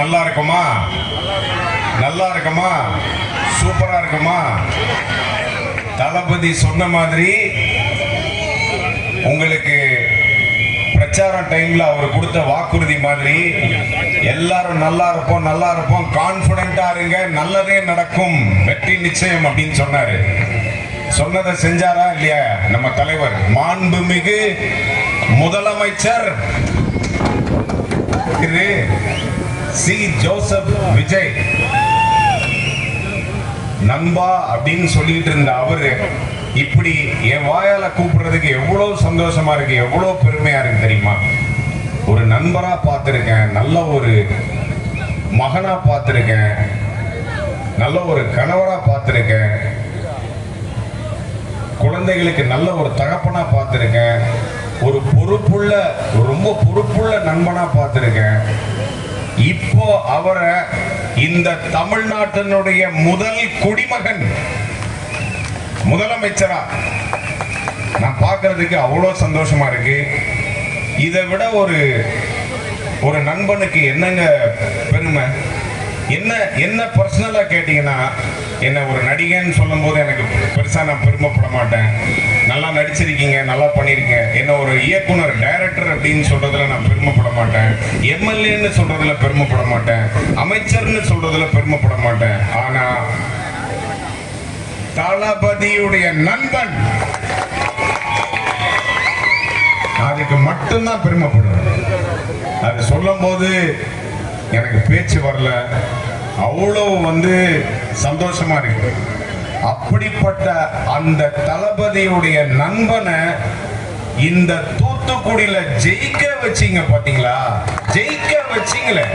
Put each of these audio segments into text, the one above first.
நல்லா இருக்குமா? நல்லா இருக்குமா? சூப்பரா இருக்குமா? தளபதி சொன்ன மாதிரி உங்களுக்கு பிரச்சார டைம்ல அவர் கொடுத்த வாக்குறுதி மாதிரி எல்லாரும் நல்லா இருப்போம், நல்லா இருப்போம், கான்பிடண்டா இருங்க, நல்லதே நடக்கும், வெற்றி நிச்சயம் அப்படின்னு சொன்னாரு. சொன்னதை செஞ்சாரா இல்லையா நம்ம தலைவர்? மாண்புமிகு முதலமைச்சர் சி ஜோசப் விஜய் நண்பா அப்படின்னு சொல்லிட்டு இருந்த அவரு இப்படி என் வாயால கூப்பிடுறதுக்கு எவ்வளவு சந்தோஷமா இருக்கு, எவ்வளவு பெருமையா இருக்கு தெரியுமா? ஒரு நண்பரா பார்த்திருக்கேன், நல்ல ஒரு மகனா பார்த்திருக்கேன், நல்ல ஒரு கணவரா பார்த்திருக்கேன், குழந்தைகளுக்கு நல்ல ஒரு தகப்பனா பார்த்திருக்கேன், ஒரு பொறுப்புள்ள ரொம்ப பொறுப்புள்ள நண்பனா பார்த்திருக்கேன். இப்போ அவரை இந்த தமிழ்நாட்டினுடைய முதல் குடிமகன் முதலமைச்சரா நான் பார்க்கறதுக்கு அவ்வளோ சந்தோஷமா இருக்கு. இதை விட ஒரு நண்பனுக்கு என்னங்க பெருமை? என்ன பர்சனலா கேட்டீங்கன்னா, என்ன ஒரு நடிகன்னு சொல்லும் போது எனக்கு பெருசா நான் பெருமைப்பட மாட்டேன். நல்லா நடிச்சிருக்கீங்க, நல்லா பண்ணிருக்கீங்க. என்ன ஒரு இயக்குனர் டைரக்டர் அப்படின்னு சொல்றதுல நான் பெருமைப்பட மாட்டேன். எம்எல்ஏன்னு சொல்றதுல பெருமைப்பட மாட்டேன். அமைச்சர்னு சொல்றதுல பெருமைப்பட மாட்டேன். ஆனா தளபதியுடைய நண்பன், அதுக்கு மட்டும்தான் பெருமைப்படுவேன். அது சொல்லும் போது எனக்கு பேச்சு வரல, அவ்வளவு சந்தோஷமா இருக்கு. அப்படிப்பட்ட அந்த தளபதியுடைய நண்பனை இந்த தூத்துக்குடியில ஜெயிக்க வச்சீங்க பாத்தீங்களா? ஜெயிக்க வச்சீங்களே.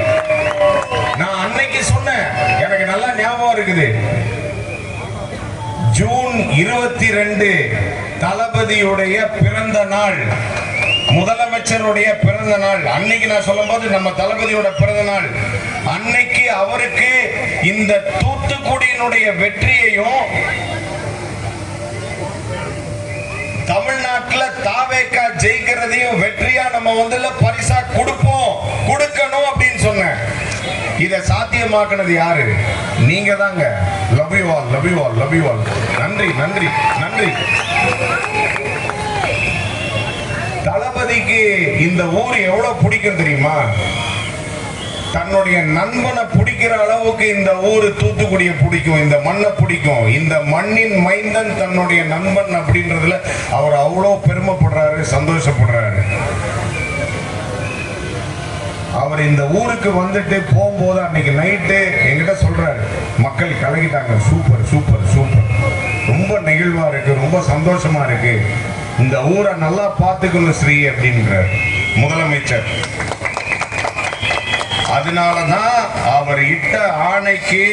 நான் அன்னைக்கு சொன்னேன், எனக்கு நல்லா ஞாபகம் இருக்குது. ஜூன் 22 தளபதியுடைய பிறந்த நாள், முதலமைச்சருடைய பிறந்த நாள். அன்னைக்கு நான் சொல்லும் போது நம்ம தளபதியோட பிறந்த நாள் அன்னைக்கு அவருக்கு இந்த தூத்துக்குடியினுடைய வெற்றியையும் தமிழ்நாட்டுல தாவேகா ஜெயிக்கிறதையும் வெற்றியா நம்ம பரிசா கொடுக்கணும் அப்படின்னு சொன்னேன். இதை சாத்தியமாக்குனது யாரு? நீங்க தாங்க. Love you all, love you all, love you all. நன்றி நன்றி நன்றி. தளபதிக்கு இந்த ஊர் எவ்வளவு பிடிக்கும் தெரியுமா? தன்னுடைய நண்பனை பிடிக்கிற அளவுக்கு இந்த ஊரு தூத்துக்குடியை பிடிக்கும், இந்த மண்ணை பிடிக்கும். இந்த மண்ணின் மைந்தன் தன்னுடைய நண்பன் அப்படின்றதுல அவர் அவ்வளவு பெருமைப்படுறாரு, சந்தோஷப்படுறாரு. அவர் இந்த ஊருக்கு வந்துட்டு போகும்போது அன்னைக்கு நைட்டு என்கிட்ட சொல்றாரு, மக்கள் கலகிட்டாங்க, சூப்பர் சூப்பர் சூப்பர், ரொம்ப நெகிழ்வா இருக்கு, ரொம்ப சந்தோஷமா இருக்கு, இந்த ஊரை நல்லா பார்த்துக்கணும் ஸ்ரீ அப்படின்ற முதலமைச்சர். அதனாலதான் அவர் இட்ட ஆணைக்கு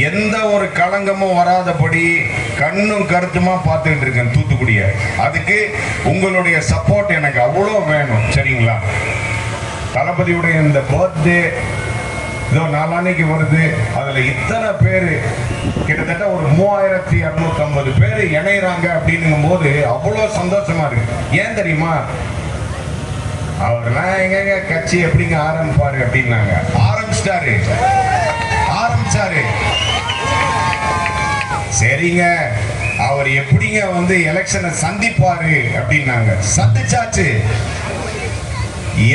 எந்த ஒரு களங்கமும் வராதபடி கண்ணும் கருத்துமா பார்த்துக்கிட்டு இருக்கேன் தூத்துக்குடிய. அதுக்கு உங்களுடைய சப்போர்ட் எனக்கு அவ்வளோ வேணும், சரிங்களா? தளபதியுடைய இந்த பர்த்டே இதோ நாளான்னைக்கு வருது. அதுல இத்தனை பேரு, கிட்டத்தட்ட ஒரு 3250 பேர் இணைறாங்க அப்படின்னும் போது அவ்வளோ சந்தோஷமா இருக்கு. ஏன் தெரியுமா? அவர்லாம் எங்க கட்சி எப்படிங்க ஆரம்பிப்பாரு அப்படின்னாங்க. ஆரம்பிச்சாரு. சரிங்க, அவர் எப்படிங்க எலெக்ஷனை சந்திப்பாரு அப்படின்னாங்க. சந்திச்சாச்சு.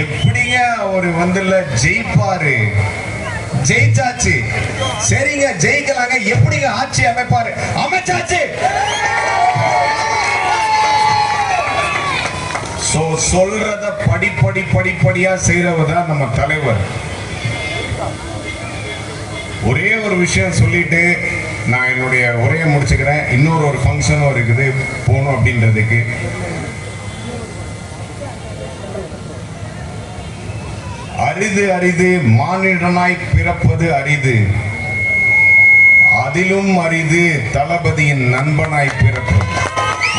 எப்படிங்க அவர் ஜெயிப்பாரு? ஜெயிச்சாச்சு. சரிங்க, ஜெயிக்கலாங்க, எப்படிங்க ஆட்சி அமைப்பாரு? அமைச்சாச்சு. சொல்றத படிப்படியா செய்யறவதான் நம்ம தலைவர். ஒரே ஒரு விஷயம் சொல்லிட்டு நான் என்னுடைய உரையை முடிச்சுக்கிறேன். இன்னொரு ஃபங்க்ஷனும் இருக்குது போகணும் அப்படின்றதுக்கு. அரிது அரிது மானிடனாய் பிறப்பது அரிது, அதிலும் அரிது தளபதியின் நண்பனாய் பிறப்பது.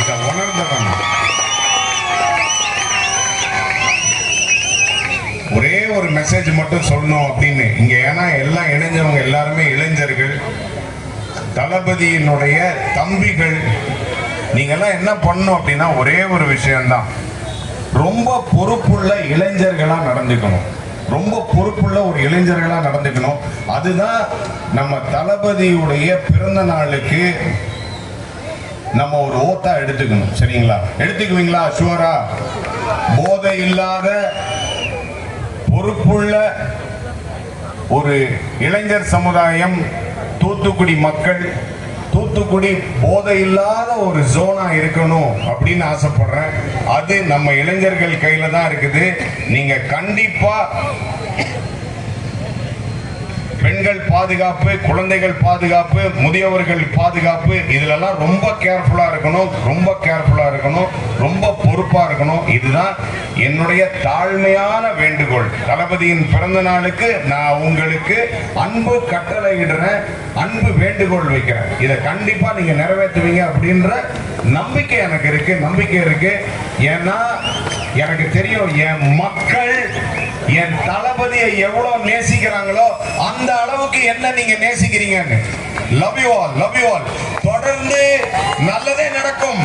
இதை உணர்ந்தவன். ஒரே ஒரு மெசேஜ் மட்டும் சொல்லணும் அப்படின்னு இங்க, ஏன்னா எல்லாம் இணைஞ்சவங்க எல்லாருமே இளைஞர்கள், தளபதியினுடைய தம்பிகள். நீங்க எல்லாம் என்ன பண்ணணும் அப்படின்னா, ஒரே ஒரு விஷயம்தான், ரொம்ப பொறுப்புள்ள இளைஞர்களா நடந்துக்கணும். ரொம்ப பொறுப்புள்ள ஒரு இளைஞர்களா நடந்துக்கணும். அதுதான் நம்ம தளபதியுடைய பிறந்த நாளுக்கு நம்ம ஒரு ஓத்தா எடுத்துக்கணும். சரிங்களா? எடுத்துக்குவீங்களா? ஷுவரா? போதை இல்லாத பொறுப்புள்ள ஒரு இளைஞர் சமுதாயம், தூத்துக்குடி மக்கள், தூத்துக்குடி போதை இல்லாத ஒரு ஜோனா இருக்கணும் அப்படின்னு ஆசைப்படுறேன். அது நம்ம இளைஞர்கள் கையில தான் இருக்குது. நீங்க கண்டிப்பா பெண்கள் பாதுகாப்பு, குழந்தைகள் பாதுகாப்பு, முதியவர்கள் பாதுகாப்பு, இதுலெல்லாம் ரொம்ப கேர்ஃபுல்லா இருக்கணும், ரொம்ப கேர்ஃபுல்லா இருக்கணும், ரொம்ப பொறுப்பா இருக்கணும். இதுதான் என்னுடைய தாழ்மையான வேண்டுகோள். தளபதியின் பிறந்த நாளுக்கு நான் உங்களுக்கு அன்பு கட்டளையிடுறேன், அன்பு வேண்டுகோள் வைக்கிறேன். இதை கண்டிப்பா நீங்க நிறைவேற்றுவீங்க அப்படின்ற நம்பிக்கை எனக்கு இருக்கு, நம்பிக்கை இருக்கு. ஏன்னா எனக்கு தெரியும் என் மக்கள் என் தளபதியை எவ்வளவு நேசிக்கிறாங்களோ அந்த அளவுக்கு என்ன நீங்க நேசிக்கிறீங்கன்னு. Love you all, love you all. தொடர்ந்து நல்லதே நடக்கும்.